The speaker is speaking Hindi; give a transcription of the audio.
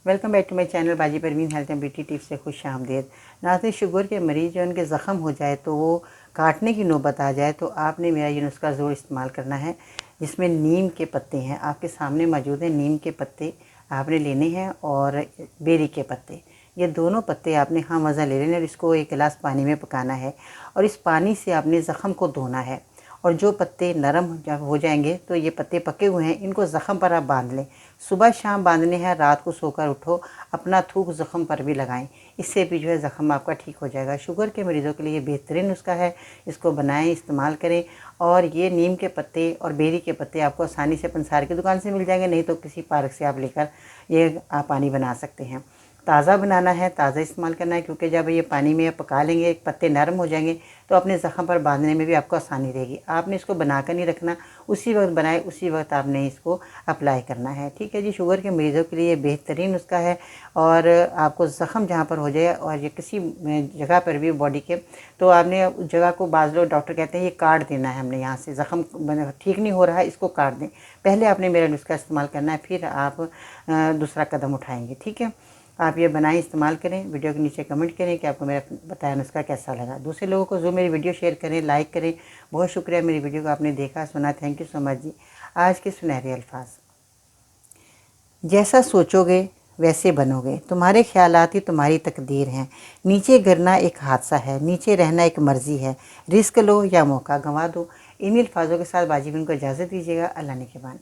Welcome back to my channel Baji Parveen health and beauty tips से खुश आमदीद। नाज़रीन, शुगर के मरीज़ जो उनके ज़ख़म हो जाए तो वो काटने की नौबत आ जाए तो आपने मेरा ये नुस्खा ज़रूर इस्तेमाल करना है, जिसमें नीम के पत्ते हैं, आपके सामने मौजूद हैं। नीम के पत्ते आपने लेने हैं और बेरी के पत्ते, ये दोनों पत्ते आपने हाँ मज़ा ले लेने और इसको एक गिलास पानी में पकाना है और इस पानी से आपने ज़ख़म को धोना है। और जो पत्ते नरम जब हो जाएंगे तो ये पत्ते पके हुए हैं, इनको ज़ख़म पर आप बांध लें। सुबह शाम बांधने हैं, रात को सोकर उठो अपना थूक ज़ख़म पर भी लगाएं, इससे भी जो है ज़ख़म आपका ठीक हो जाएगा। शुगर के मरीज़ों के लिए ये बेहतरीन नुस्खा है, इसको बनाएं, इस्तेमाल करें। और ये नीम के पत्ते और बेरी के पत्ते आपको आसानी से पंसार की दुकान से मिल जाएंगे, नहीं तो किसी पार्क से आप लेकर ये आप पानी बना सकते हैं। ताज़ा बनाना है, ताज़ा इस्तेमाल करना है, क्योंकि जब ये पानी में पका लेंगे पत्ते नरम हो जाएंगे तो अपने ज़ख़म पर बांधने में भी आपको आसानी रहेगी। आपने इसको बनाकर नहीं रखना, उसी वक्त बनाए उसी वक्त आपने इसको अप्लाई करना है। ठीक है जी, शुगर के मरीज़ों के लिए बेहतरीन नुस्खा है। और आपको ज़ख़म जहाँ पर हो जाए और ये किसी जगह पर भी बॉडी के, तो आपने उस जगह को, बाज़ लोग डॉक्टर कहते हैं ये काट देना है, हमने यहाँ से ज़ख़म ठीक नहीं हो रहा है, इसको काट दें। पहले आपने मेरा नुस्खा इस्तेमाल करना है, फिर आप दूसरा कदम उठाएँगे। ठीक है, आप ये बनाएं, इस्तेमाल करें। वीडियो के नीचे कमेंट करें कि आपको मेरा बताया नुस्खा कैसा लगा। दूसरे लोगों को जो मेरी वीडियो शेयर करें, लाइक करें। बहुत शुक्रिया मेरी वीडियो को आपने देखा सुना, थैंक यू सो मच जी। आज के सुनहरे अल्फाज, जैसा सोचोगे वैसे बनोगे, तुम्हारे ख्यालात ही तुम्हारी तकदीर हैं। नीचे गिरना एक हादसा है, नीचे रहना एक मर्जी है। रिस्क लो या मौका गंवा दो। इन अल्फाजों के साथ बाजी को इजाज़त दीजिएगा। अल्लाह ने के बाद।